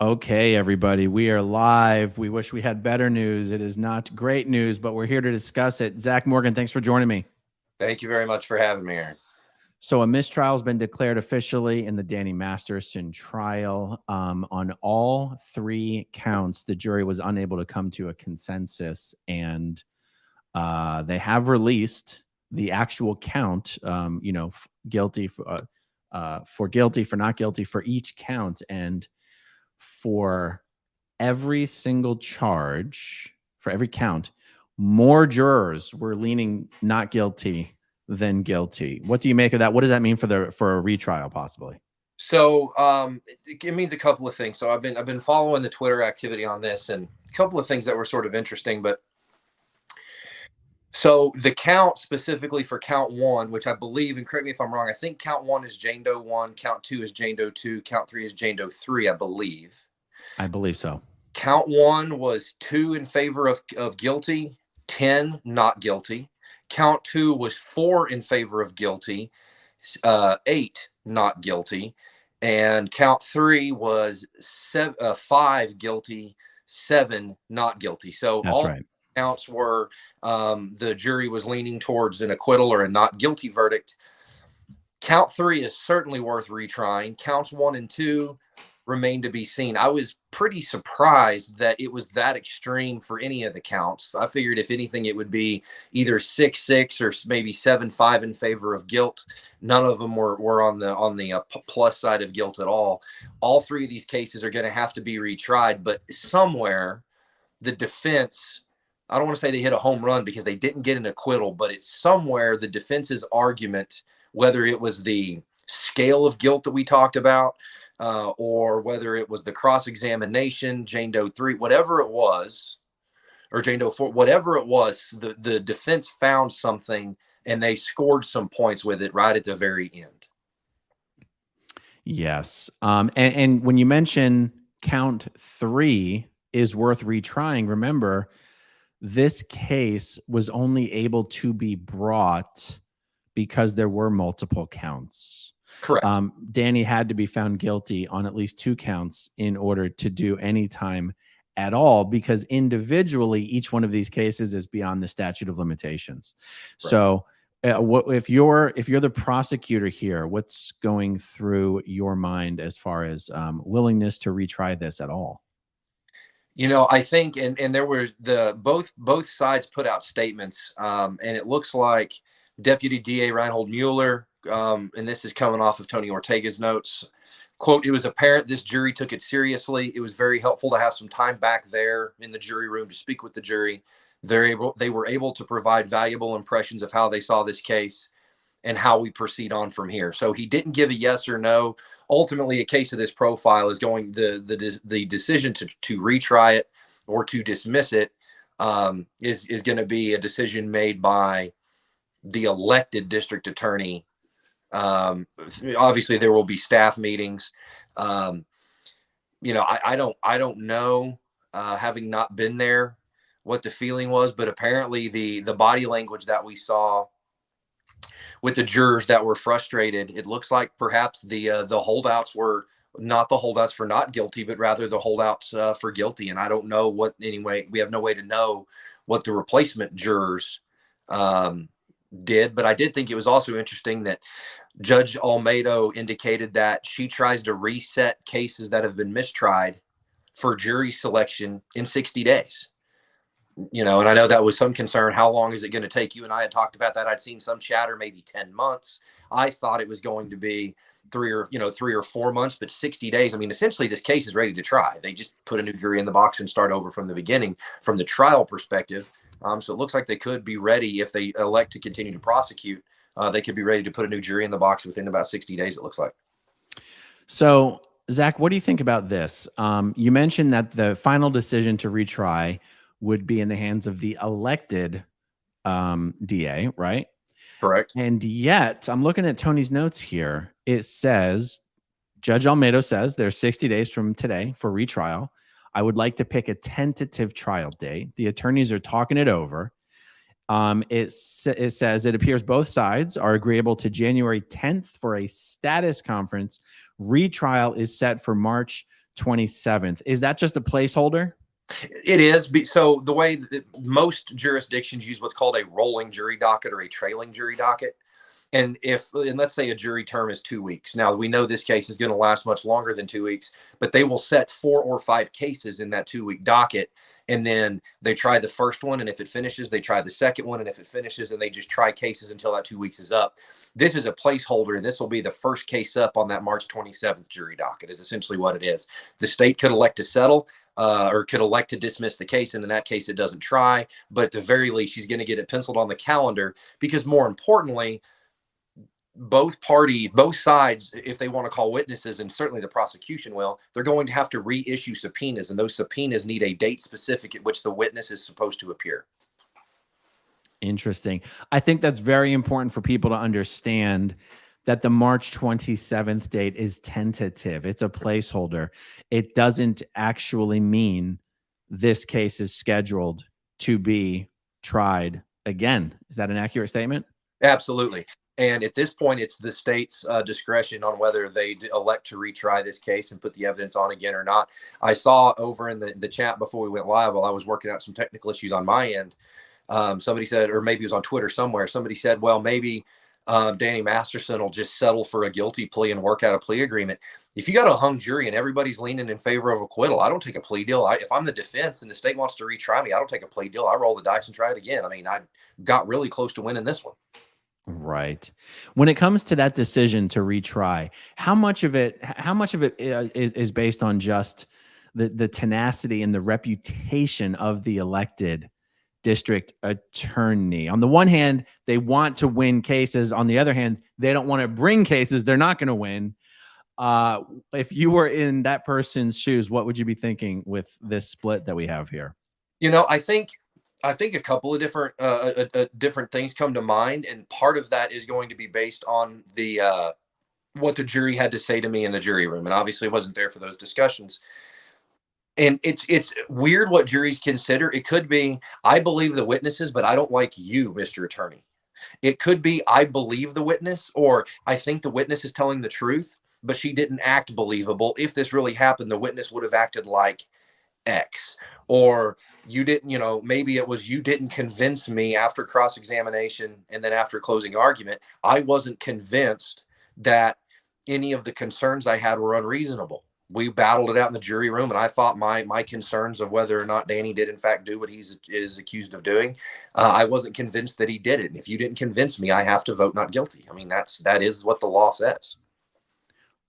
Okay, everybody, we are live. We wish we had better news. It is not great news, but we're here to discuss it. Zach Morgan, thanks for joining me. Thank you very much for having me, Aaron. So a mistrial has been declared officially in the Danny Masterson trial. On all three counts, the jury was unable to come to a consensus, and they have released the actual count, guilty for guilty, for not guilty, for each count. And for every single charge, for every count, more jurors were leaning not guilty than guilty. What do you make of that? What does that mean for a retrial possibly? So it means a couple of things. So I've been following the Twitter activity on this, and a couple of things that were sort of interesting. But so the count specifically for count one, which I believe, and correct me if I'm wrong, I think count one is Jane Doe 1, count 2 is Jane Doe 2, count 3 is Jane Doe 3, I believe. I believe so. Count 1 was 2 in favor of guilty, 10 not guilty. Count 2 was 4 in favor of guilty, 8 not guilty. And count 3 was 5 guilty, 7 not guilty. So that's all right. Counts were the jury was leaning towards an acquittal or a not guilty verdict. Count 3 is certainly worth retrying. Counts 1 and 2 remain to be seen. I was pretty surprised that it was that extreme for any of the counts. I figured if anything, it would be either 6-6 or maybe 7-5 in favor of guilt. None of them were on the plus side of guilt at all. All three of these cases are going to have to be retried, but somewhere the defense, I don't want to say they hit a home run because they didn't get an acquittal, but it's somewhere the defense's argument, whether it was the scale of guilt that we talked about, or whether it was the cross-examination, Jane Doe 3, whatever it was, or Jane Doe 4, whatever it was, the defense found something and they scored some points with it right at the very end. Yes. And when you mention count 3 is worth retrying, remember, this case was only able to be brought because there were multiple counts. Correct. Danny had to be found guilty on at least 2 counts in order to do any time at all, because individually, each one of these cases is beyond the statute of limitations. Right. So if you're the prosecutor here, what's going through your mind as far as willingness to retry this at all? You know, I think, and there were both sides put out statements, and it looks like Deputy DA Reinhold Mueller, and this is coming off of Tony Ortega's notes, quote, "It was apparent this jury took it seriously. It was very helpful to have some time back there in the jury room to speak with the jury. They were able to provide valuable impressions of how they saw this case and how we proceed on from here." So he didn't give a yes or no. Ultimately, a case of this profile is going, the decision to retry it or to dismiss it is going to be a decision made by the elected district attorney. Obviously, there will be staff meetings. I don't know, having not been there, what the feeling was, but apparently the body language that we saw with the jurors that were frustrated, it looks like perhaps the holdouts were not the holdouts for not guilty, but rather the holdouts for guilty. And I don't know we have no way to know what the replacement jurors did, but I did think it was also interesting that Judge Almeida indicated that she tries to reset cases that have been mistried for jury selection in 60 days. And I know that was some concern. How long is it going to take? You and I had talked about that. I'd seen some chatter, maybe 10 months. I thought it was going to be 3 or 4 months, but 60 days. I mean, essentially this case is ready to try. They just put a new jury in the box and start over from the beginning from the trial perspective. So it looks like they could be ready if they elect to continue to prosecute. They could be ready to put a new jury in the box within about 60 days, it looks like. So, Zach, what do you think about this? You mentioned that the final decision to retry would be in the hands of the elected DA, right? Correct. And yet, I'm looking at Tony's notes here. It says, Judge Almeida says there's 60 days from today for retrial. I would like to pick a tentative trial date. The attorneys are talking it over. It says it appears both sides are agreeable to January 10th for a status conference. Retrial is set for March 27th. Is that just a placeholder? It is. So the way that most jurisdictions use what's called a rolling jury docket or a trailing jury docket. And let's say a jury term is 2 weeks. Now we know this case is going to last much longer than 2 weeks, but they will set 4 or 5 cases in that 2-week docket. And then they try the first one. And if it finishes, they try the second one. And if it finishes, and they just try cases until that 2 weeks is up. This is a placeholder. And this will be the first case up on that March 27th jury docket is essentially what it is. The state could elect to settle. Or could elect to dismiss the case. And in that case, it doesn't try. But at the very least, she's going to get it penciled on the calendar because more importantly, both sides, if they want to call witnesses, and certainly the prosecution will, they're going to have to reissue subpoenas. And those subpoenas need a date specific at which the witness is supposed to appear. Interesting. I think that's very important for people to understand that the March 27th date is tentative. It's a placeholder. It doesn't actually mean this case is scheduled to be tried again. Is that an accurate statement? Absolutely. And at this point, it's the state's discretion on whether they elect to retry this case and put the evidence on again or not. I saw over in the chat before we went live, while I was working out some technical issues on my end, somebody said, or maybe it was on Twitter somewhere, somebody said, well, maybe Danny Masterson will just settle for a guilty plea and work out a plea agreement. If you got a hung jury and everybody's leaning in favor of acquittal, I don't take a plea deal. If I'm the defense and the state wants to retry me, I don't take a plea deal. I roll the dice and try it again. I mean, I got really close to winning this one. Right. When it comes to that decision to retry, how much of it is based on just the tenacity and the reputation of the elected district attorney? On the one hand, they want to win cases. On the other hand, they don't want to bring cases they're not going to win. If you were in that person's shoes, what would you be thinking with this split that we have here? You know, I think a couple of different things come to mind, and part of that is going to be based on the what the jury had to say to me in the jury room, and obviously wasn't there for those discussions. And it's weird what juries consider. It could be, I believe the witnesses, but I don't like you, Mr. Attorney. It could be, I believe the witness, or I think the witness is telling the truth, but she didn't act believable. If this really happened, the witness would have acted like X. Or you didn't, maybe it was you didn't convince me after cross-examination and then after closing argument. I wasn't convinced that any of the concerns I had were unreasonable. We battled it out in the jury room, and I thought my concerns of whether or not Danny did in fact do what he is accused of doing, I wasn't convinced that he did it. And if you didn't convince me, I have to vote not guilty. I mean, that is what the law says.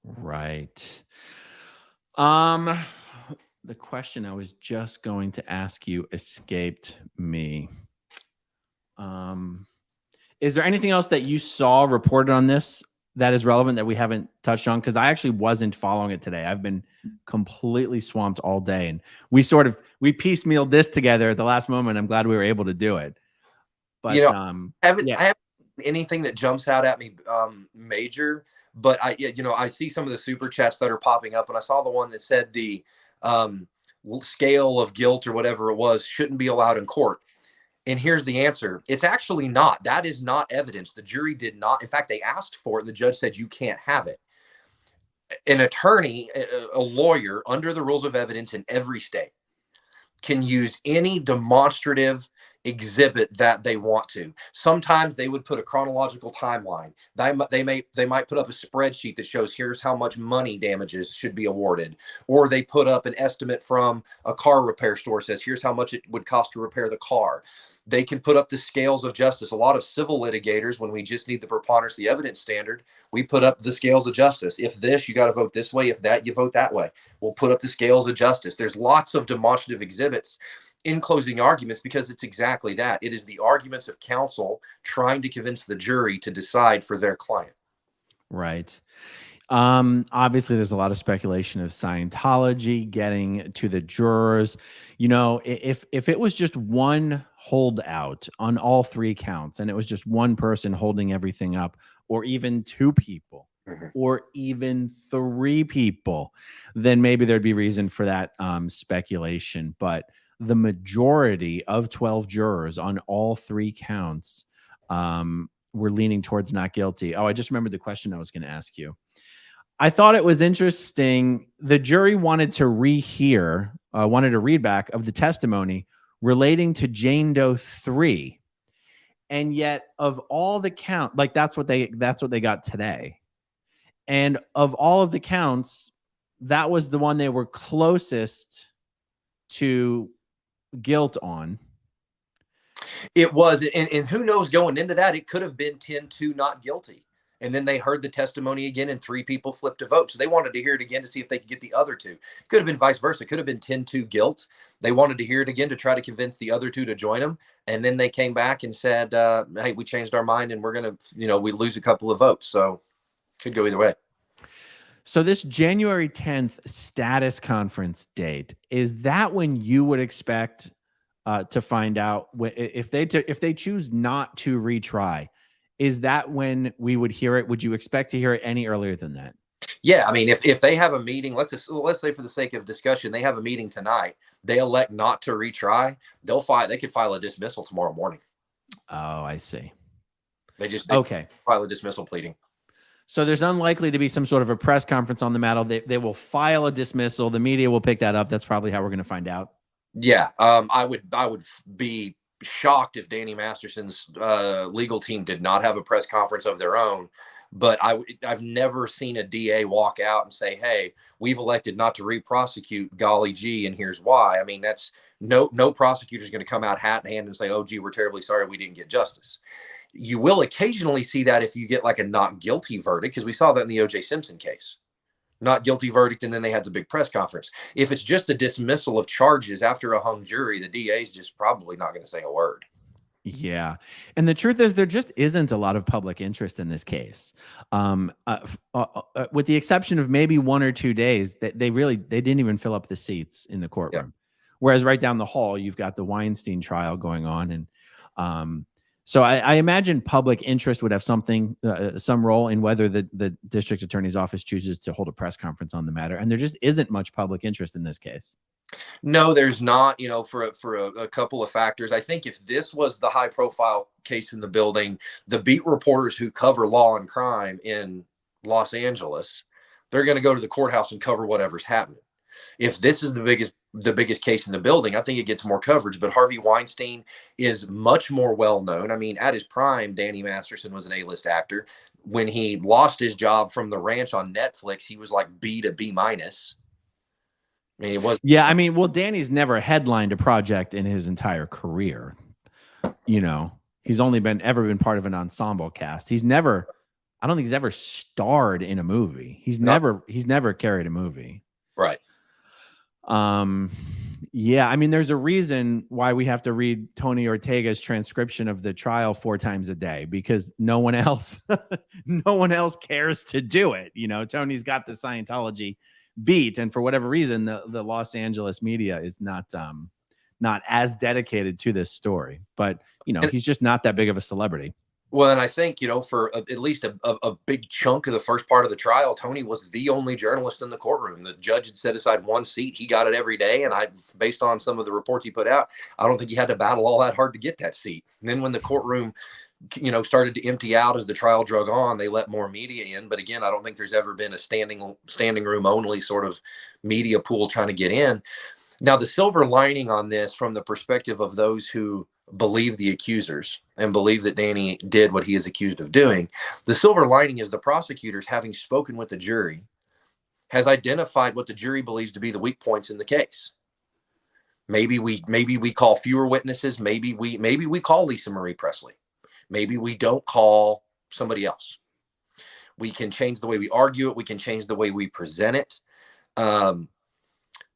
Right. The question I was just going to ask you escaped me. Is there anything else that you saw reported on this that is relevant that we haven't touched on? Because I actually wasn't following it today. I've been completely swamped all day, and we piecemealed this together at the last moment. I'm glad we were able to do it. But I haven't anything that jumps out at me major, but I see some of the super chats that are popping up, and I saw the one that said the scale of guilt or whatever it was shouldn't be allowed in court. And here's the answer. It's actually not. That is not evidence. The jury did not. In fact, they asked for it, and the judge said, you can't have it. An attorney, a lawyer, under the rules of evidence in every state, can use any demonstrative exhibit that they want to. Sometimes they would put a chronological timeline. They might put up a spreadsheet that shows here's how much money damages should be awarded, or they put up an estimate from a car repair store, says here's how much it would cost to repair the car. They can put up the scales of justice. A lot of civil litigators, when we just need the preponderance of the evidence standard, we put up the scales of justice. If this, you got to vote this way. If that, you vote that way. We'll put up the scales of justice. There's lots of demonstrative exhibits in closing arguments because it's exactly that. It is the arguments of counsel trying to convince the jury to decide for their client. Right. Obviously, there's a lot of speculation of Scientology getting to the jurors. If it was just one holdout on all 3 counts, and it was just one person holding everything up, or even 2 people, or even 3 people, then maybe there'd be reason for that speculation. But the majority of 12 jurors on all 3 counts were leaning towards not guilty. Oh, I just remembered the question I was going to ask you. I thought it was interesting. The jury wanted to wanted a readback of the testimony relating to Jane Doe 3. And yet of all the count, like that's what they got today. And of all of the counts, that was the one they were closest to guilt on. It was, and who knows, going into that, it could have been 10-2 not guilty. And then they heard the testimony again, and 3 people flipped a vote. So they wanted to hear it again to see if they could get the other 2. Could have been vice versa. It could have been 10-2 guilt. They wanted to hear it again to try to convince the other 2 to join them. And then they came back and said, hey, we changed our mind, and we're going to, we lose a couple of votes. So could go either way. So this January 10th status conference date, is that when you would expect to find out if they choose not to retry? Is that when we would hear it? Would you expect to hear it any earlier than that? Yeah, I mean, if they have a meeting, let's say for the sake of discussion, they have a meeting tonight, they elect not to retry, they could file a dismissal tomorrow morning. Oh, I see. They okay. File a dismissal pleading. So there's unlikely to be some sort of a press conference on the matter. They will file a dismissal. The media will pick that up. That's probably how we're going to find out. Yeah, I would be shocked if Danny Masterson's legal team did not have a press conference of their own. But I've never seen a DA walk out and say, hey, we've elected not to re-prosecute, golly gee, and here's why. I mean, that's no prosecutor's going to come out hat in hand and say, oh, gee, we're terribly sorry we didn't get justice. You will occasionally see that if you get like a not guilty verdict, because we saw that in the O.J. Simpson case. Not guilty verdict, and then they had the big press conference. If it's just a dismissal of charges after a hung jury, the DA is just probably not going to say a word. Yeah. And the truth is there just isn't a lot of public interest in this case. With the exception of maybe 1 or 2 days, that they didn't even fill up the seats in the courtroom. Yeah. Whereas right down the hall, you've got the Weinstein trial going on. And so I imagine public interest would have some role in whether the district attorney's office chooses to hold a press conference on the matter. And there just isn't much public interest in this case. No, there's not, for a couple of factors. I think if this was the high profile case in the building, the beat reporters who cover law and crime in Los Angeles, they're going to go to the courthouse and cover whatever's happening. If this is the biggest case in the building, I think it gets more coverage. But Harvey Weinstein is much more well known. I mean, at his prime, Danny Masterson was an A-list actor. When he lost his job from The Ranch on Netflix, he was like B to B minus. I mean, it was. Yeah, I mean, well, Danny's never headlined a project in his entire career. He's only ever been part of an ensemble cast. I don't think he's ever starred in a movie. He's never carried a movie. Right. Yeah, I mean, there's a reason why we have to read Tony Ortega's transcription of the trial 4 times a day, because no one else cares to do it. Tony's got the Scientology beat, and for whatever reason, the Los Angeles media is not as dedicated to this story. But he's just not that big of a celebrity. Well, and I think, for at least a big chunk of the first part of the trial, Tony was the only journalist in the courtroom. The judge had set aside 1 seat. He got it every day. And based on some of the reports he put out, I don't think he had to battle all that hard to get that seat. And then when the courtroom, started to empty out as the trial drug on, they let more media in. But again, I don't think there's ever been a standing room only sort of media pool trying to get in. Now, the silver lining on this, from the perspective of those who believe the accusers and believe that Danny did what he is accused of doing, the silver lining is the prosecutors, having spoken with the jury, has identified what the jury believes to be the weak points in the case. Maybe we call fewer witnesses. Maybe we call Lisa Marie Presley. Maybe we don't call somebody else. We can change the way we argue it. We can change the way we present it.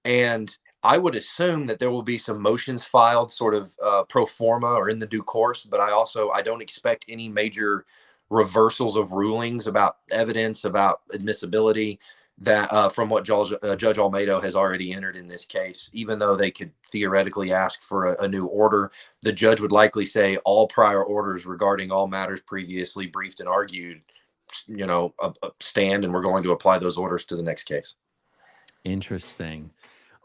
And I would assume that there will be some motions filed sort of pro forma or in the due course, but I don't expect any major reversals of rulings about evidence, about admissibility, that from what Judge Almeida has already entered in this case. Even though they could theoretically ask for a new order, the judge would likely say all prior orders regarding all matters previously briefed and argued, stand, and we're going to apply those orders to the next case. Interesting.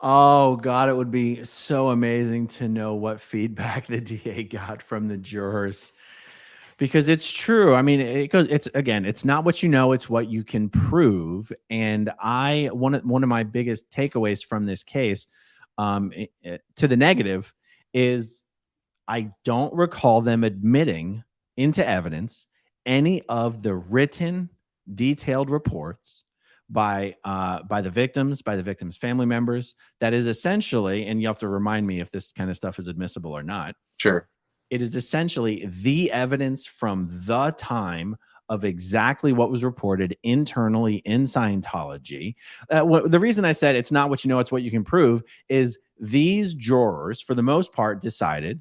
Oh, God, it would be so amazing to know what feedback the DA got from the jurors. Because it's true. I mean, it's again, it's not what you know, it's what you can prove. And one of my biggest takeaways from this case, to the negative, is I don't recall them admitting into evidence any of the written, detailed reports by the victims' family members. That is essentially, and you have to remind me if this kind of stuff is admissible or not. Sure. It is essentially the evidence from the time of exactly what was reported internally in Scientology. The reason I said it's not what you know, it's what you can prove is these jurors, for the most part, decided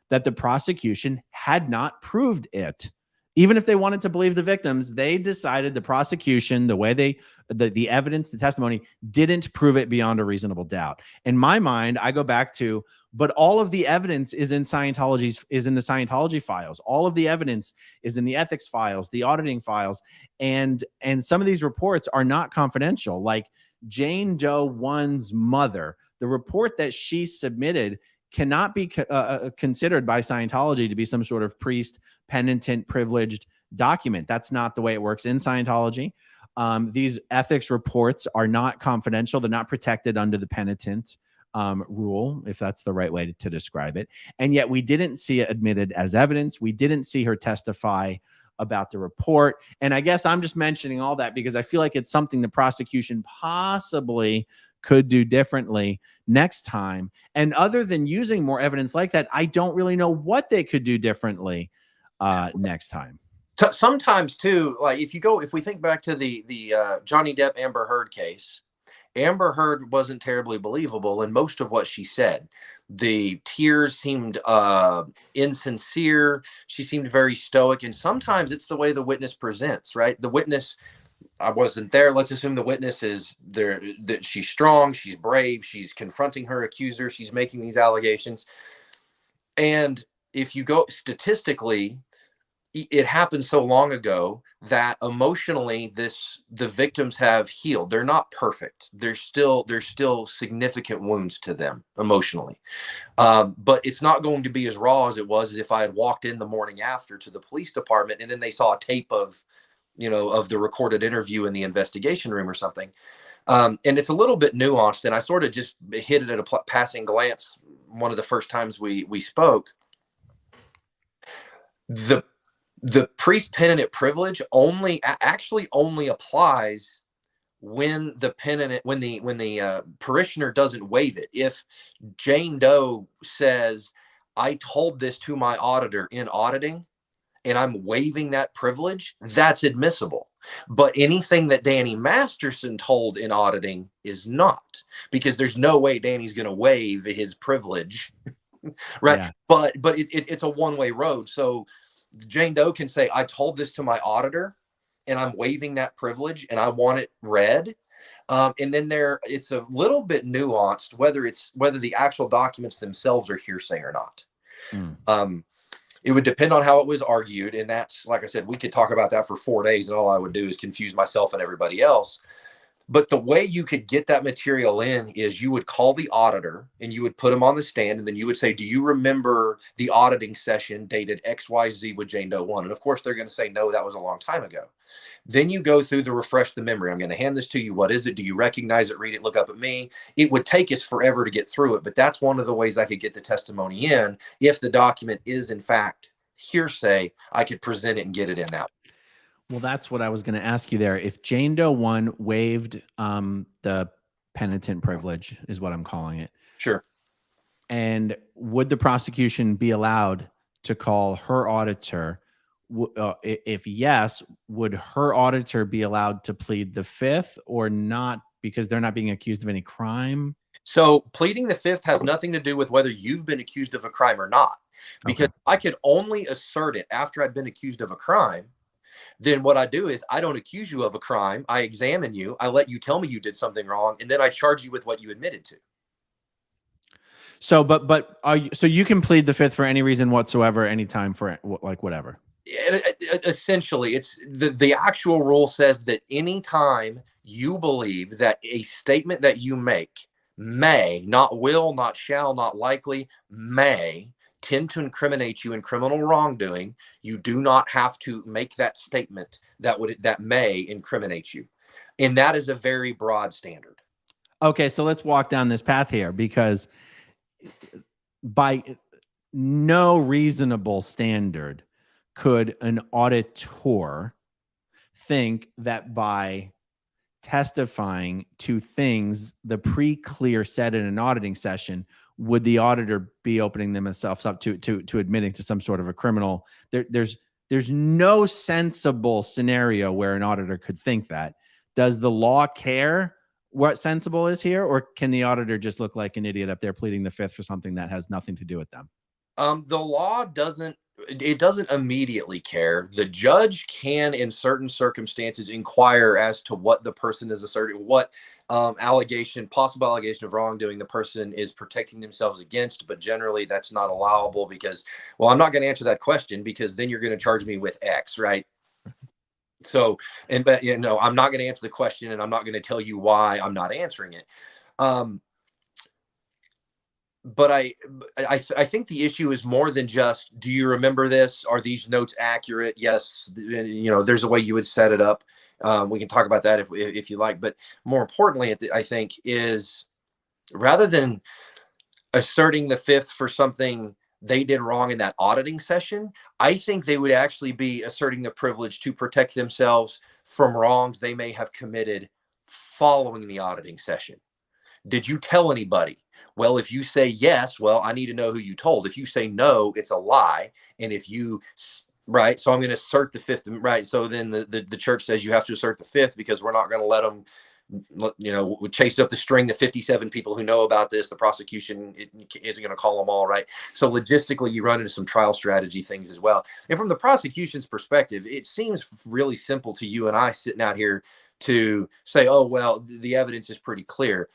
that the prosecution had not proved it. Even if they wanted to believe the victims, they decided the prosecution, the way the evidence, the testimony didn't prove it beyond a reasonable doubt. In my mind, I go back to, but all of the evidence is in the Scientology files. All of the evidence is in the ethics files, the auditing files, and some of these reports are not confidential. Like Jane Doe 1's mother, the report that she submitted cannot be considered by Scientology to be some sort of priest, penitent, privileged document. That's not the way it works in Scientology. These ethics reports are not confidential. They're not protected under the penitent rule, if that's the right way to describe it. And yet we didn't see it admitted as evidence. We didn't see her testify about the report. And I guess I'm just mentioning all that because I feel like it's something the prosecution possibly could do differently next time. And other than using more evidence like that, I don't really know what they could do differently next time. Sometimes too, like if we think back to the Johnny Depp Amber Heard case, Amber Heard wasn't terribly believable in most of what she said. The tears seemed insincere. She seemed very stoic. And sometimes it's the way the witness presents, right? The witness, I wasn't there. Let's assume the witness is there, that she's strong, she's brave, she's confronting her accuser, she's making these allegations. And if you go statistically, it happened so long ago that emotionally the victims have healed. They're not perfect. There's still significant wounds to them emotionally. But it's not going to be as raw as it was if I had walked in the morning after to the police department and then they saw a tape of the recorded interview in the investigation room or something. And it's a little bit nuanced, and I sort of just hit it at a passing glance one of the first times we spoke. The priest penitent privilege only applies when the penitent, when the parishioner doesn't waive it. If Jane Doe says, "I told this to my auditor in auditing, and I'm waiving that privilege," that's admissible. But anything that Danny Masterson told in auditing is not, because there's no way Danny's going to waive his privilege, right? Yeah. But it's a one-way road. So Jane Doe can say, "I told this to my auditor and I'm waiving that privilege and I want it read." And then it's a little bit nuanced whether the actual documents themselves are hearsay or not. It would depend on how it was argued. And that's, like I said, we could talk about that for 4 days and all I would do is confuse myself and everybody else. But the way you could get that material in is you would call the auditor and you would put him on the stand. And then you would say, "Do you remember the auditing session dated XYZ with Jane Doe 1?" And of course, they're going to say, "No, that was a long time ago." Then you go through the refresh the memory. "I'm going to hand this to you. What is it? Do you recognize it? Read it. Look up at me." It would take us forever to get through it. But that's one of the ways I could get the testimony in. If the document is, in fact, hearsay, I could present it and get it in now. Well, that's what I was going to ask you there. If Jane Doe 1 waived the penitent privilege, is what I'm calling it. Sure. And would the prosecution be allowed to call her auditor? If yes, would her auditor be allowed to plead the fifth or not, because they're not being accused of any crime? So pleading the fifth has nothing to do with whether you've been accused of a crime or not, because I could only assert it after I'd been accused of a crime. Then what I do is I don't accuse you of a crime. I examine you. I let you tell me you did something wrong. And then I charge you with what you admitted to. So, but so you can plead the fifth for any reason whatsoever, anytime, for like whatever. Essentially, it's the actual rule says that anytime you believe that a statement that you make may, not will, not shall, not likely, may tend to incriminate you in criminal wrongdoing, you do not have to make that statement that may incriminate you. And that is a very broad standard. Okay, so let's walk down this path here, because by no reasonable standard could an auditor think that by testifying to things the pre-clear said in an auditing session, would the auditor be opening themselves up to admitting to some sort of a criminal? There's no sensible scenario where an auditor could think that. Does the law care what sensible is here, or can the auditor just look like an idiot up there pleading the fifth for something that has nothing to do with them? The law doesn't immediately care. The judge can, in certain circumstances, inquire as to what the person is asserting, what possible allegation of wrongdoing the person is protecting themselves against. But generally, that's not allowable because, well, I'm not going to answer that question because then you're going to charge me with X, right? So, but I'm not going to answer the question, and I'm not going to tell you why I'm not answering it. But I think the issue is more than just, do you remember this? Are these notes accurate? Yes. There's a way you would set it up. We can talk about that if you like. But more importantly, I think is, rather than asserting the fifth for something they did wrong in that auditing session, I think they would actually be asserting the privilege to protect themselves from wrongs they may have committed following the auditing session. Did you tell anybody? Well, if you say yes, well, I need to know who you told. If you say no, it's a lie. And if you, right, so I'm going to assert the fifth, right? So then the church says you have to assert the fifth because we're not going to let them, chase up the string, the 57 people who know about this. The prosecution isn't going to call them all, right? So logistically, you run into some trial strategy things as well. And from the prosecution's perspective, it seems really simple to you and I sitting out here to say, oh, well, the evidence is pretty clear.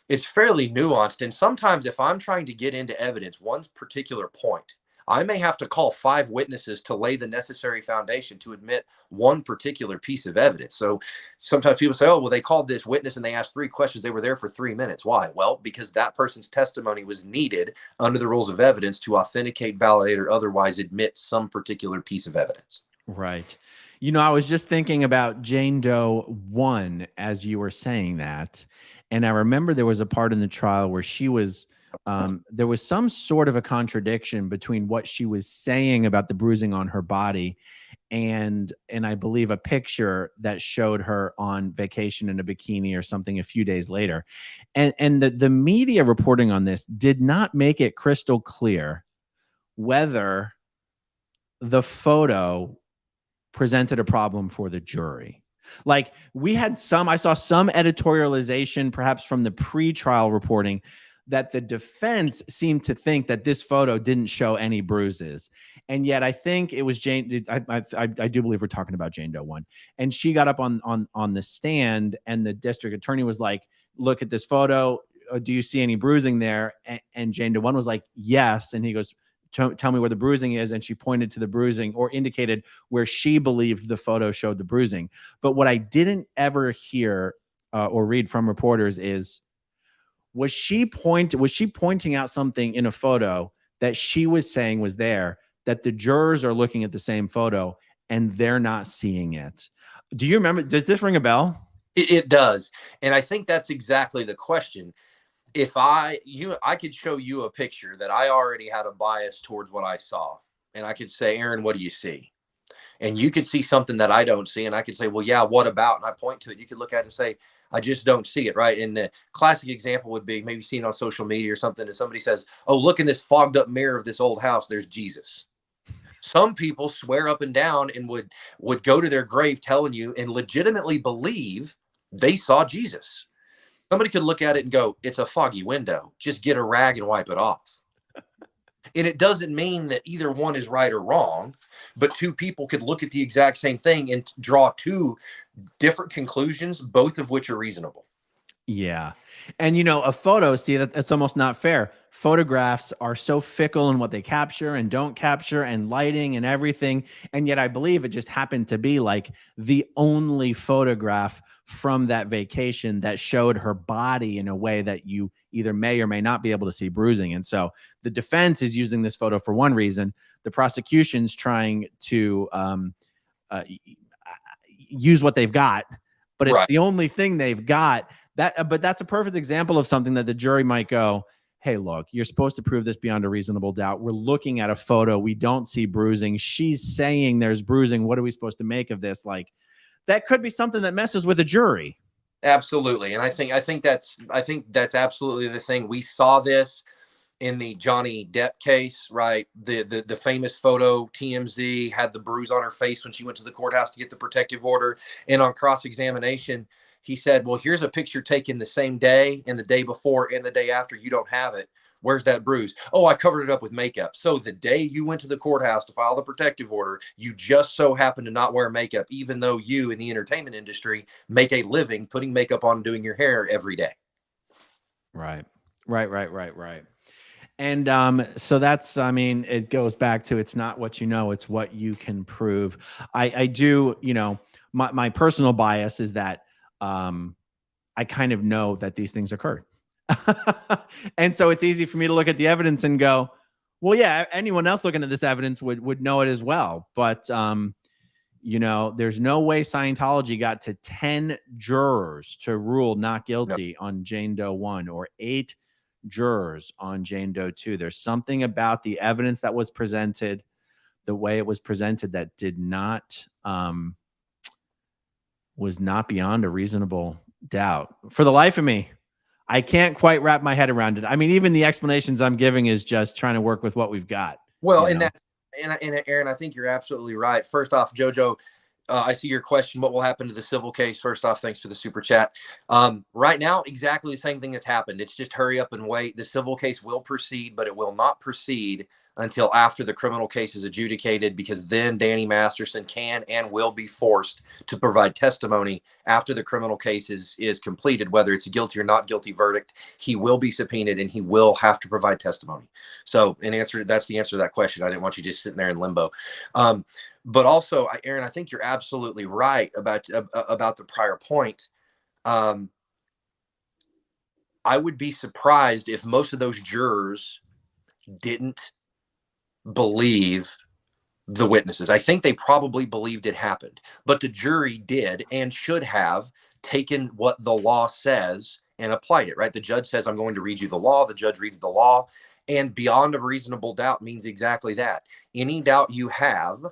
It's fairly nuanced. And sometimes if I'm trying to get into evidence, one particular point, I may have to call 5 witnesses to lay the necessary foundation to admit one particular piece of evidence. So sometimes people say, oh, well, they called this witness and they asked 3 questions. They were there for 3 minutes. Why? Well, because that person's testimony was needed under the rules of evidence to authenticate, validate, or otherwise admit some particular piece of evidence. Right. I was just thinking about Jane Doe 1 as you were saying that. And I remember there was a part in the trial where she was, there was some sort of a contradiction between what she was saying about the bruising on her body and I believe a picture that showed her on vacation in a bikini or something a few days later. And the media reporting on this did not make it crystal clear whether the photo presented a problem for the jury. Like I saw some editorialization, perhaps from the pre-trial reporting, that the defense seemed to think that this photo didn't show any bruises. And yet I think it was Jane. I do believe we're talking about Jane Doe 1. And she got up on the stand and the district attorney was like, look at this photo. Do you see any bruising there? And Jane Doe 1 was like, yes. And he goes, tell me where the bruising is. And she pointed to the bruising or indicated where she believed the photo showed the bruising. But what I didn't ever hear or read from reporters is, was she pointing out something in a photo that she was saying was there, that the jurors are looking at the same photo and they're not seeing it? Do you remember? Does this ring a bell? It does. And I think that's exactly the question. If I could show you a picture that I already had a bias towards what I saw, and I could say, Aaron, what do you see? And you could see something that I don't see. And I could say, well, yeah, what about? And I point to it. You could look at it and say, I just don't see it. Right. And the classic example would be maybe seen on social media or something. And somebody says, oh, look in this fogged up mirror of this old house. There's Jesus. Some people swear up and down and would go to their grave telling you and legitimately believe they saw Jesus. Somebody could look at it and go, it's a foggy window. Just get a rag and wipe it off. And it doesn't mean that either one is right or wrong, but 2 people could look at the exact same thing and draw 2 different conclusions, both of which are reasonable. Yeah. And a photo, see, that's almost not fair. Photographs are so fickle in what they capture and don't capture, and lighting and everything. And yet I believe it just happened to be like the only photograph from that vacation that showed her body in a way that you either may or may not be able to see bruising. And so the defense is using this photo for one reason. The prosecution's trying to uh, use what they've got, but it's Right. the only thing they've got. But that's a perfect example of something that the jury might go, hey, look, you're supposed to prove this beyond a reasonable doubt. We're looking at a photo. We don't see bruising. She's saying there's bruising. What are we supposed to make of this? Like, that could be something that messes with a jury. Absolutely. And I think that's absolutely the thing. We saw this in the Johnny Depp case, right? The famous photo, TMZ had the bruise on her face when she went to the courthouse to get the protective order. And on cross-examination, he said, well, here's a picture taken the same day and the day before and the day after. You don't have it. Where's that bruise? Oh, I covered it up with makeup. So the day you went to the courthouse to file the protective order, you just so happened to not wear makeup, even though you in the entertainment industry make a living putting makeup on and doing your hair every day. Right. Right. And so that's, I mean, it goes back to, it's not what you know, it's what you can prove. I do, my personal bias is that I kind of know that these things occurred. And so it's easy for me to look at the evidence and go, well, yeah, anyone else looking at this evidence would know it as well. But, there's no way Scientology got to 10 jurors to rule not guilty on Jane Doe 1 or 8 jurors on Jane Doe 2. There's something about the evidence that was presented, the way it was presented, that did not, was not beyond a reasonable doubt. For the life of me, I can't quite wrap my head around it. I mean, even the explanations I'm giving is just trying to work with what we've got. Well, and that's, and Aaron, I think you're absolutely right. First off, Jojo, I see your question. What will happen to the civil case? First off, thanks for the super chat. Right now, exactly the same thing that's happened. It's just hurry up and wait. The civil case will proceed, but it will not proceed until after the criminal case is adjudicated, because then Danny Masterson can and will be forced to provide testimony after the criminal case is completed, whether it's a guilty or not guilty verdict. He will be subpoenaed and he will have to provide testimony. So that's the answer to that question. I didn't want you just sitting there in limbo. But also, Aaron, I think you're absolutely right about the prior point. I would be surprised if most of those jurors didn't believe the witnesses. I think they probably believed it happened, but the jury did and should have taken what the law says and applied it, right? The judge says, I'm going to read you the law. The judge reads the law, and beyond a reasonable doubt means exactly that. Any doubt you have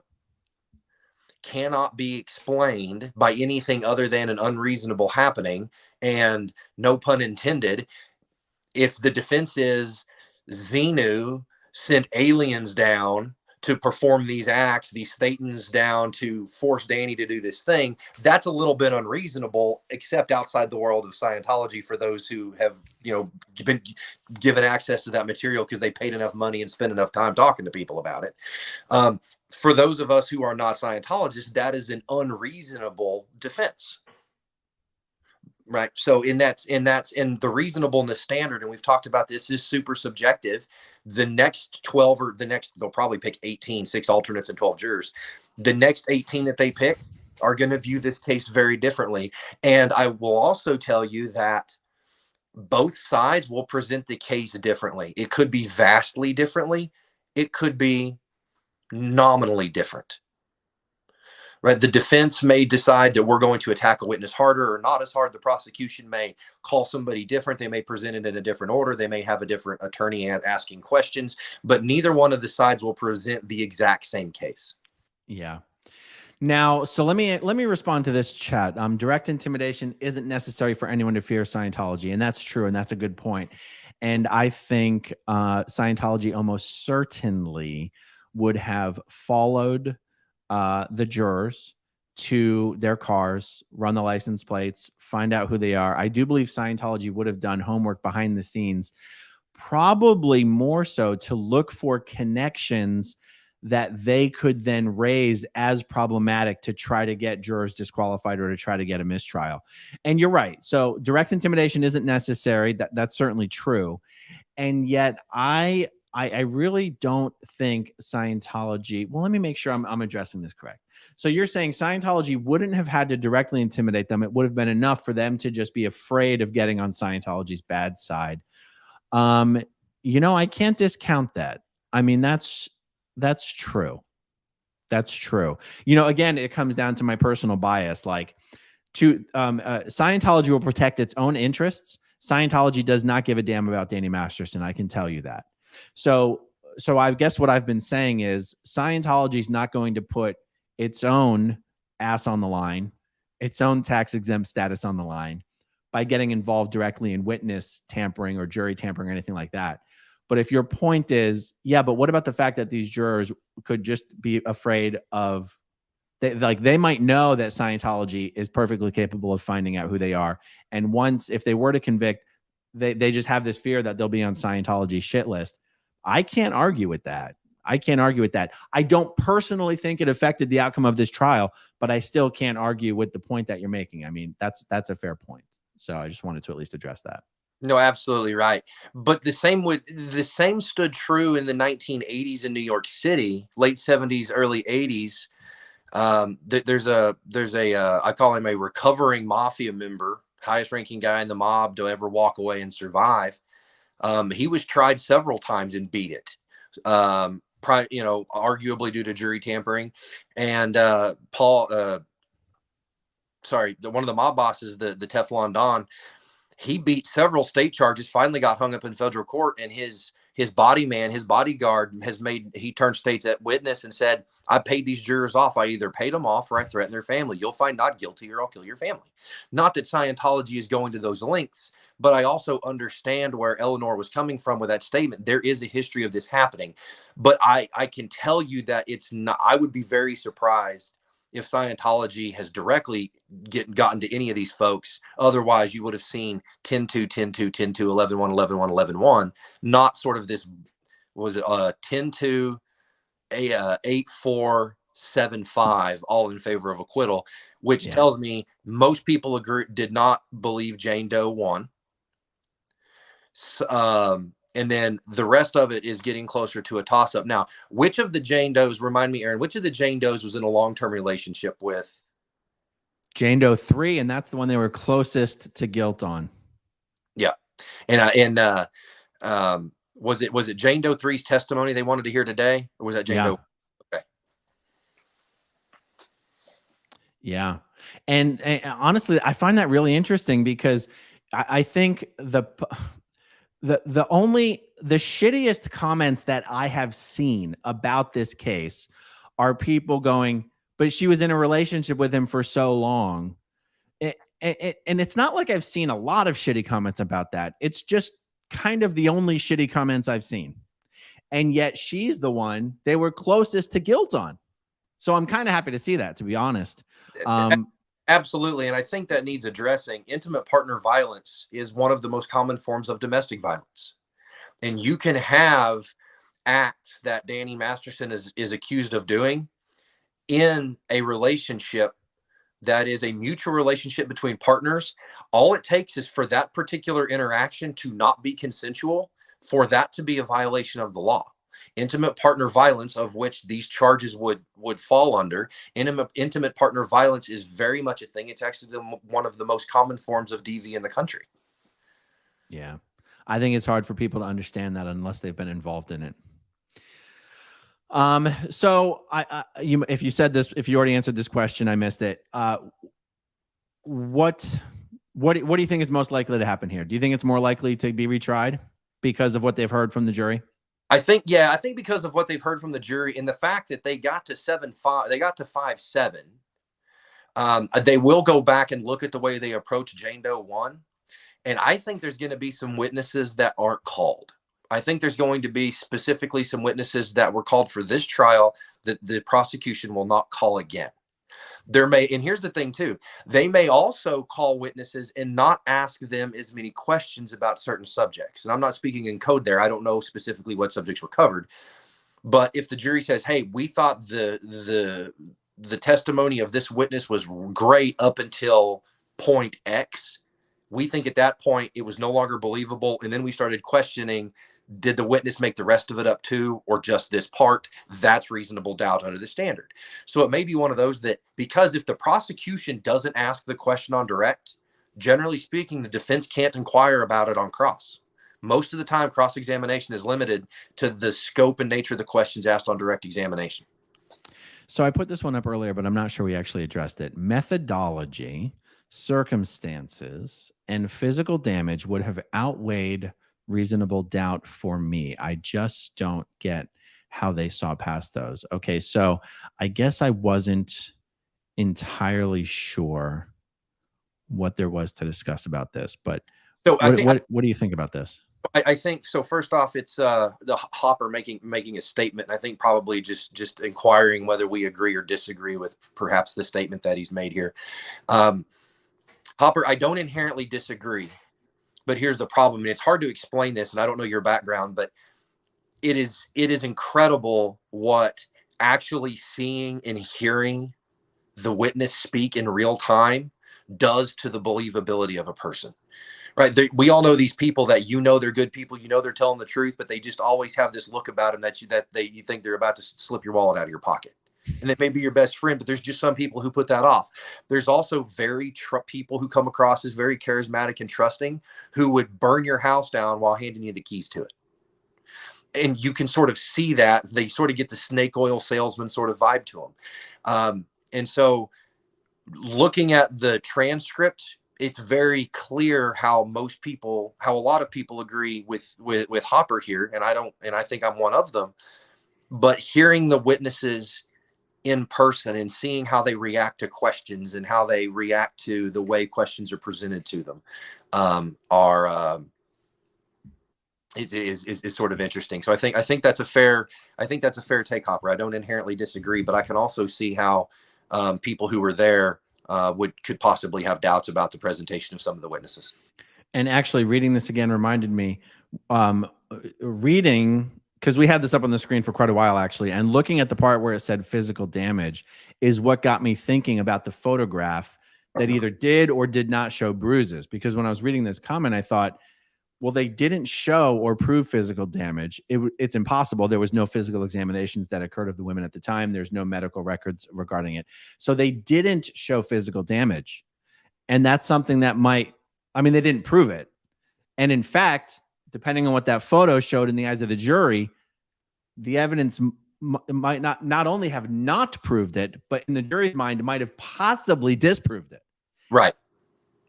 cannot be explained by anything other than an unreasonable happening. And no pun intended, if the defense is Xenu sent aliens down to perform these acts, these thetans down to force Danny to do this thing, that's a little bit unreasonable, except outside the world of Scientology, for those who have, been given access to that material because they paid enough money and spent enough time talking to people about it. For those of us who are not Scientologists, that is an unreasonable defense. Right. So in the reasonableness standard, and we've talked about this, is super subjective. The next 12 or they'll probably pick 18, 6 alternates and 12 jurors. The next 18 that they pick are going to view this case very differently. And I will also tell you that both sides will present the case differently. It could be vastly differently. It could be nominally different. Right. The defense may decide that we're going to attack a witness harder or not as hard. The prosecution may call somebody different. They may present it in a different order. They may have a different attorney asking questions, but neither one of the sides will present the exact same case. Yeah. Now, so let me respond to this chat. Direct intimidation isn't necessary for anyone to fear Scientology, and that's true, and that's a good point. And I think Scientology almost certainly would have followed the jurors to their cars, run the license plates, find out who they are. I do believe Scientology would have done homework behind the scenes, probably more so to look for connections that they could then raise as problematic to try to get jurors disqualified or to try to get a mistrial. And you're right. So direct intimidation isn't necessary. That's certainly true. And yet I really don't think Scientology, well, let me make sure I'm addressing this correct. So you're saying Scientology wouldn't have had to directly intimidate them. It would have been enough for them to just be afraid of getting on Scientology's bad side. I can't discount that. I mean, that's true. That's true. Again, it comes down to my personal bias. Like, Scientology will protect its own interests. Scientology does not give a damn about Danny Masterson. I can tell you that. So I guess what I've been saying is Scientology is not going to put its own ass on the line, its own tax exempt status on the line by getting involved directly in witness tampering or jury tampering or anything like that. But if your point is, yeah, but what about the fact that these jurors could just be afraid of, they might know that Scientology is perfectly capable of finding out who they are. And if they were to convict, they just have this fear that they'll be on Scientology's shit list. I can't argue with that. I don't personally think it affected the outcome of this trial, but I still can't argue with the point that you're making. I mean, that's a fair point. So I just wanted to at least address that. No, absolutely right. But the same stood true in the 1980s in New York City, late 70s, early 80s. There's a I call him a recovering mafia member, highest ranking guy in the mob to ever walk away and survive. He was tried several times and beat it. Arguably due to jury tampering. And one of the mob bosses, the Teflon Don, he beat several state charges, finally got hung up in federal court, and his bodyguard he turned state's at witness and said, I paid these jurors off. I either paid them off or I threatened their family. You'll find not guilty or I'll kill your family. Not that Scientology is going to those lengths, but I also understand where Eleanor was coming from with that statement. There is a history of this happening, but I can tell you that it's not, I would be very surprised if Scientology has directly gotten to any of these folks. Otherwise, you would have seen 10-2, 10-2, 10-2, 11-1, 11-1, 11-1, not sort of this, was it 10-2, 8-4, 7-5, all in favor of acquittal, which tells me most people did not believe Jane Doe won. And then the rest of it is getting closer to a toss-up. Now, which of the Jane Does, remind me, Aaron, which of the Jane Does was in a long-term relationship with? Jane Doe 3, and that's the one they were closest to guilt on. Yeah. Was it Jane Doe 3's testimony they wanted to hear today? Or was that Jane Doe? Okay. Yeah. And honestly, I find that really interesting because I think the shittiest comments that I have seen about this case are people going, but she was in a relationship with him for so long. And it's not like I've seen a lot of shitty comments about that. It's just kind of the only shitty comments I've seen. And yet she's the one they were closest to guilt on. So I'm kind of happy to see that, to be honest. Absolutely. And I think that needs addressing. Intimate partner violence is one of the most common forms of domestic violence. And you can have acts that Danny Masterson is accused of doing in a relationship that is a mutual relationship between partners. All it takes is for that particular interaction to not be consensual, for that to be a violation of the law. Intimate partner violence, of which these charges would fall under, intimate partner violence is very much a thing. It's actually one of the most common forms of DV in the country. Yeah. I think it's hard for people to understand that unless they've been involved in it. So if you already answered this question, I missed it. What do you think is most likely to happen here? Do you think it's more likely to be retried because of what they've heard from the jury? I think because of what they've heard from the jury and the fact that they got to 7-5, they got to 5-7. They will go back and look at the way they approached Jane Doe 1. And I think there's going to be some witnesses that aren't called. I think there's going to be specifically some witnesses that were called for this trial that the prosecution will not call again. And here's the thing too, they may also call witnesses and not ask them as many questions about certain subjects. And I'm not speaking in code there. I don't know specifically what subjects were covered, But if the jury says, hey, we thought the testimony of this witness was great up until point X, we think at that point it was no longer believable. And then we started questioning, did the witness make the rest of it up too, or just this part? That's reasonable doubt under the standard. So it may be one of those that, because if the prosecution doesn't ask the question on direct, generally speaking, the defense can't inquire about it on cross. Most of the time, cross-examination is limited to the scope and nature of the questions asked on direct examination. So I put this one up earlier, but I'm not sure we actually addressed it. Methodology, circumstances, and physical damage would have outweighed reasonable doubt for me. I just don't get how they saw past those. Okay, so I guess I wasn't entirely sure what there was to discuss about this, but So what do you think about this? I think so. First off, it's the Hopper making a statement. I think probably just inquiring whether we agree or disagree with perhaps the statement that he's made here. Hopper, I don't inherently disagree, but here's the problem. And it's hard to explain this, and I don't know your background, but it is incredible what actually seeing and hearing the witness speak in real time does to the believability of a person. Right. We all know these people that, they're good people, they're telling the truth, but they just always have this look about them that you think they're about to slip your wallet out of your pocket. And they may be your best friend, but there's just some people who put that off. There's also people who come across as very charismatic and trusting, who would burn your house down while handing you the keys to it. And you can sort of see that they sort of get the snake oil salesman sort of vibe to them. And so looking at the transcript, it's very clear how a lot of people agree with Hopper here. And I think I'm one of them, but hearing the witnesses in person and seeing how they react to questions and how they react to the way questions are presented to them, is sort of interesting. So I think that's a fair take, Hopper. I don't inherently disagree, but I can also see how people who were there could possibly have doubts about the presentation of some of the witnesses. And actually reading this again reminded me, reading, because we had this up on the screen for quite a while actually, and looking at the part where it said physical damage is what got me thinking about the photograph that either did or did not show bruises. Because when I was reading this comment, I thought, well, they didn't show or prove physical damage. It's impossible. There was no physical examinations that occurred of the women at the time. There's no medical records regarding it. So they didn't show physical damage. And that's something that they didn't prove it. And in fact, depending on what that photo showed in the eyes of the jury, the evidence might not only have not proved it, but in the jury's mind, might have possibly disproved it. Right.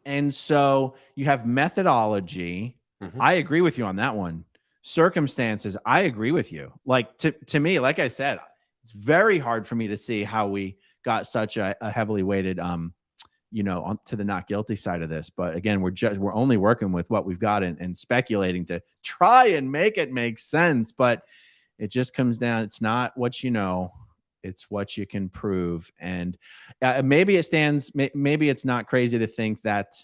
And so you have methodology. Mm-hmm. I agree with you on that one. Circumstances, I agree with you. Like to me, like I said, it's very hard for me to see how we got such a heavily weighted, to the not guilty side of this. But again, we're only working with what we've got and speculating to try and make it make sense. But it just comes down. It's not what you know. It's what you can prove. And maybe it's not crazy to think that,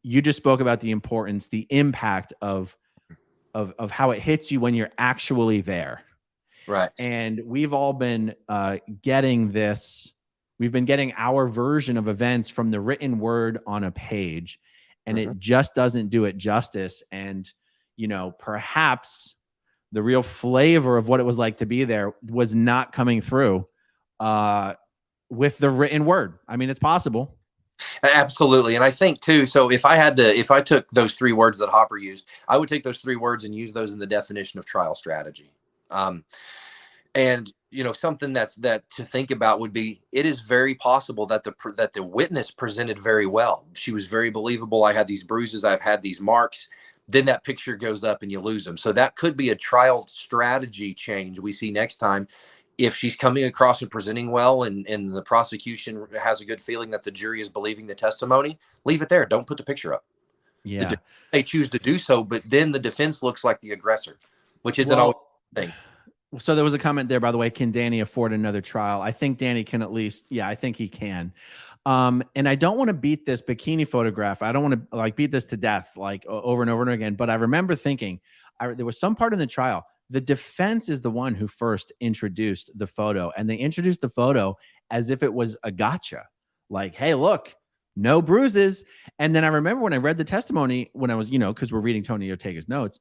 you just spoke about the importance, the impact of how it hits you when you're actually there. Right. And we've all been getting this. We've been getting our version of events from the written word on a page, and mm-hmm. It just doesn't do it justice. And, perhaps the real flavor of what it was like to be there was not coming through with the written word. I mean, it's possible. Absolutely. And I think too, so if I took those three words that Hopper used, I would take those three words and use those in the definition of trial strategy. And something that to think about would be, it is very possible that the witness presented very well. She was very believable. I had these bruises. I've had these marks. Then that picture goes up and you lose them. So that could be a trial strategy change we see next time. If she's coming across and presenting well and the prosecution has a good feeling that the jury is believing the testimony, leave it there. Don't put the picture up. Yeah. They choose to do so, but then the defense looks like the aggressor, which isn't always a thing. So there was a comment there, by the way, can Danny afford another trial? I think Danny can at least, I think he can. And I don't want to beat this bikini photograph. I don't want to beat this to death, over and over and again. But I remember thinking there was some part in the trial The defense is the one who first introduced the photo, and they introduced the photo as if it was a gotcha. Like, hey, look, no bruises. And then I remember when I read the testimony when I was, because we're reading Tony Ortega's notes,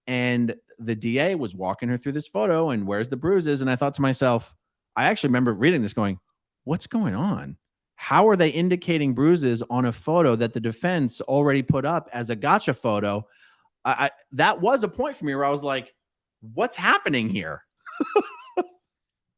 and the DA was walking her through this photo and where's the bruises. And I thought to myself, I actually remember reading this going, what's going on? How are they indicating bruises on a photo that the defense already put up as a gotcha photo? That was a point for me where I was like, what's happening here?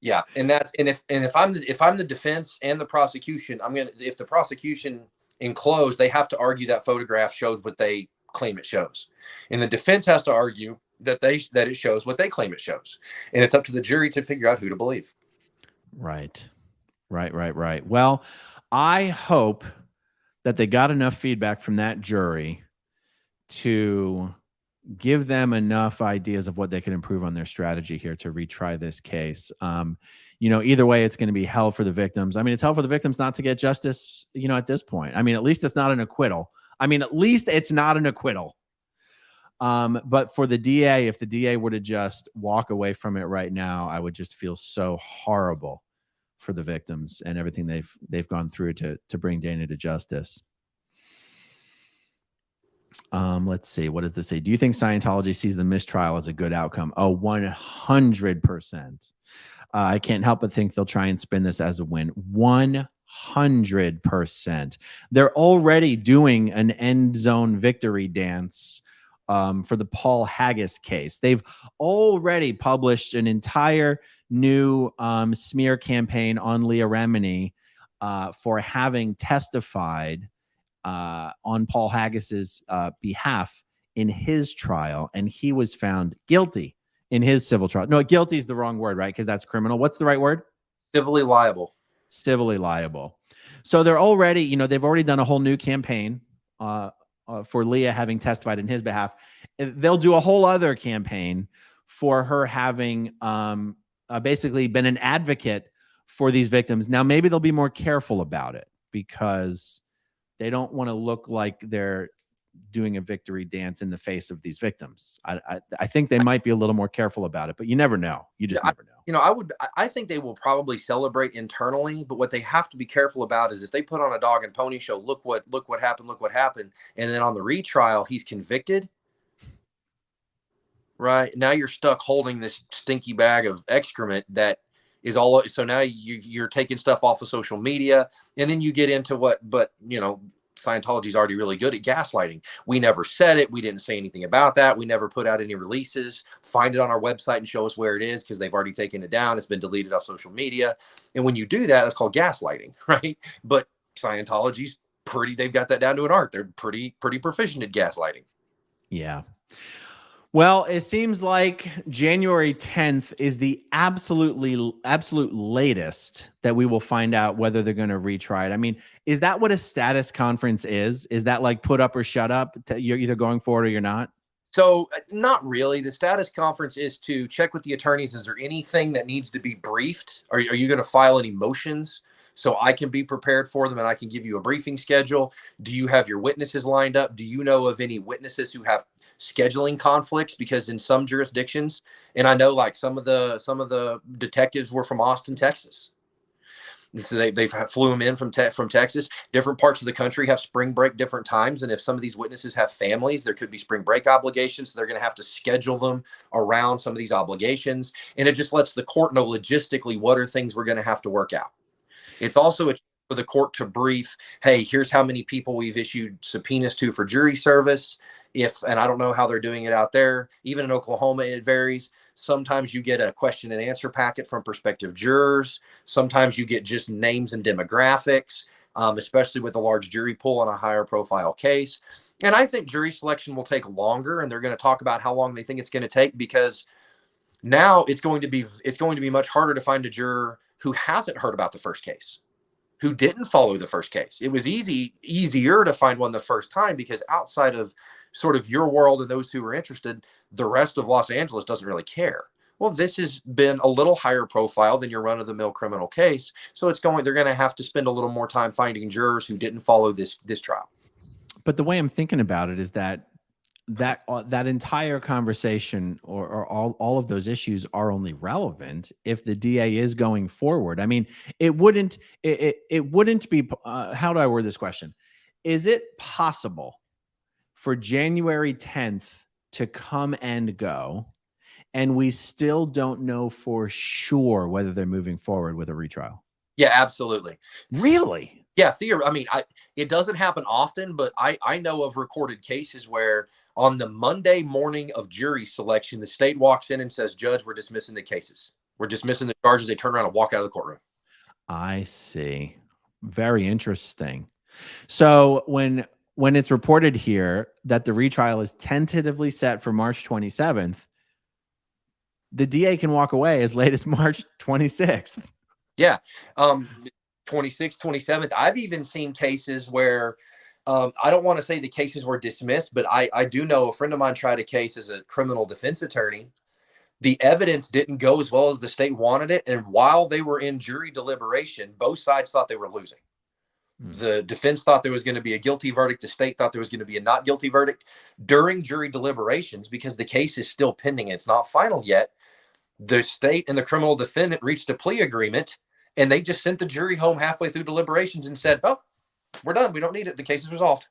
Yeah, and if I'm the defense and the prosecution, if the prosecution enclosed, they have to argue that photograph shows what they claim it shows, and the defense has to argue that it shows what they claim it shows, and it's up to the jury to figure out who to believe. Right. Well, I hope that they got enough feedback from that jury to give them enough ideas of what they can improve on their strategy here to retry this case. Either way, it's going to be hell for the victims. I mean, it's hell for the victims not to get justice, at this point. I mean, at least it's not an acquittal. But for the DA, if the DA were to just walk away from it right now, I would just feel so horrible for the victims and everything they've gone through to bring Dana to justice. Let's see. What does this say? Do you think Scientology sees the mistrial as a good outcome? Oh, 100%. I can't help but think they'll try and spin this as a win. 100%. They're already doing an end zone victory dance for the Paul Haggis case. They've already published an entire new smear campaign on Leah Remini for having testified on Paul Haggis's behalf in his trial, and he was found guilty in his civil trial. No, guilty is the wrong word, right? Because that's criminal. What's the right word? Civilly liable. Civilly liable. So they're already, they've already done a whole new campaign for Leah having testified in his behalf. They'll do a whole other campaign for her having basically been an advocate for these victims. Now, maybe they'll be more careful about it because they don't want to look like they're doing a victory dance in the face of these victims. I think they might be a little more careful about it, but you never know. You just never know. I think they will probably celebrate internally, but what they have to be careful about is if they put on a dog and pony show, look what happened. And then on the retrial, he's convicted. Right now you're stuck holding this stinky bag of excrement that is all. So now you're taking stuff off of social media, and then you get into Scientology's already really good at gaslighting. We never said it. We didn't say anything about that. We never put out any releases. Find it on our website and show us where it is because they've already taken it down. It's been deleted off social media. And when you do that, it's called gaslighting, right? But Scientology's they've got that down to an art. They're pretty proficient at gaslighting. Yeah. Well, it seems like January 10th is the absolute latest that we will find out whether they're going to retry it. I mean, is that what a status conference is? Is that like put up or shut up? You're either going for it or you're not? So not really. The status conference is to check with the attorneys. Is there anything that needs to be briefed? Are you going to file any motions? So I can be prepared for them and I can give you a briefing schedule. Do you have your witnesses lined up? Do you know of any witnesses who have scheduling conflicts? Because in some jurisdictions, and I know like some of the detectives were from Austin, Texas. So they've flew them in from Texas. Different parts of the country have spring break different times. And if some of these witnesses have families, there could be spring break obligations. So they're going to have to schedule them around some of these obligations. And it just lets the court know logistically what are things we're going to have to work out. It's also for the court to brief, hey, here's how many people we've issued subpoenas to for jury service. And I don't know how they're doing it out there. Even in Oklahoma, it varies. Sometimes you get a question and answer packet from prospective jurors. Sometimes you get just names and demographics, especially with a large jury pool on a higher profile case. And I think jury selection will take longer, and they're going to talk about how long they think it's going to take because now it's going to be much harder to find a juror who hasn't heard about the first case, who didn't follow the first case. It was easier to find one the first time because outside of sort of your world and those who are interested, the rest of Los Angeles doesn't really care. Well, this has been a little higher profile than your run-of-the-mill criminal case. So they're going to have to spend a little more time finding jurors who didn't follow this trial. But the way I'm thinking about it is that that entire conversation or all of those issues are only relevant if the DA is going forward. I mean, it wouldn't be. How do I word this question? Is it possible for January 10th to come and go, and we still don't know for sure whether they're moving forward with a retrial? Yeah, absolutely. Really? Yeah, I mean, it doesn't happen often, but I know of recorded cases where on the Monday morning of jury selection, the state walks in and says, "Judge, we're dismissing the cases. We're dismissing the charges." They turn around and walk out of the courtroom. I see. Very interesting. So when it's reported here that the retrial is tentatively set for March 27th, the DA can walk away as late as March 26th. Yeah. 26th, 27th. I've even seen cases where I don't want to say the cases were dismissed, but I do know a friend of mine tried a case as a criminal defense attorney. The evidence didn't go as well as the state wanted it. And while they were in jury deliberation, both sides thought they were losing. The defense thought there was going to be a guilty verdict. The state thought there was going to be a not guilty verdict during jury deliberations because the case is still pending. It's not final yet. The state and the criminal defendant reached a plea agreement, and they just sent the jury home halfway through deliberations and said, "Oh, we're done. We don't need it. The case is resolved."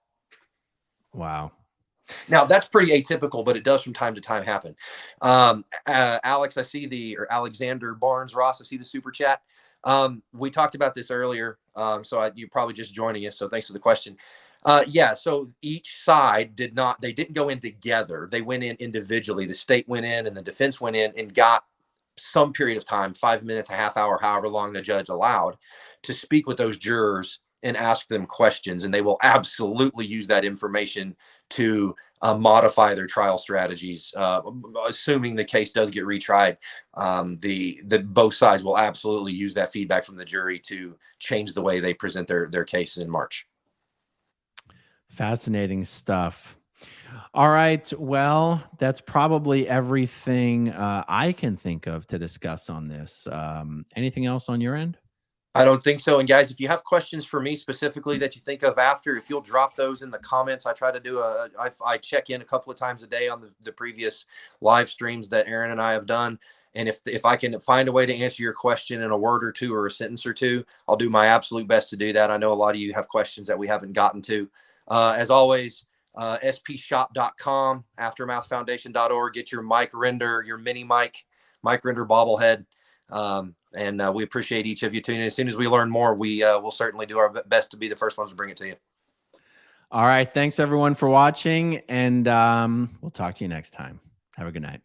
Wow. Now, that's pretty atypical, but it does from time to time happen. Alex, I see or Alexander Barnes Ross, I see the super chat. We talked about this earlier, so you're probably just joining us, so thanks for the question. Yeah, so each side didn't go in together. They went in individually. The state went in and the defense went in and got some period of time, 5 minutes, a half hour, however long the judge allowed, to speak with those jurors and ask them questions. And they will absolutely use that information to modify their trial strategies. Assuming the case does get retried, both sides will absolutely use that feedback from the jury to change the way they present their cases in March. Fascinating stuff. All right. Well, that's probably everything I can think of to discuss on this. Anything else on your end? I don't think so. And guys, if you have questions for me specifically that you think of after, if you'll drop those in the comments. I try to do I check in a couple of times a day on the previous live streams that Aaron and I have done. And if I can find a way to answer your question in a word or two or a sentence or two, I'll do my absolute best to do that. I know a lot of you have questions that we haven't gotten to. As always, spshop.com, aftermathfoundation.org, get your mic render, your mini mic render bobblehead. And we appreciate each of you tuning in. As soon as we learn more, we will certainly do our best to be the first ones to bring it to you. All right. Thanks everyone for watching, and we'll talk to you next time. Have a good night.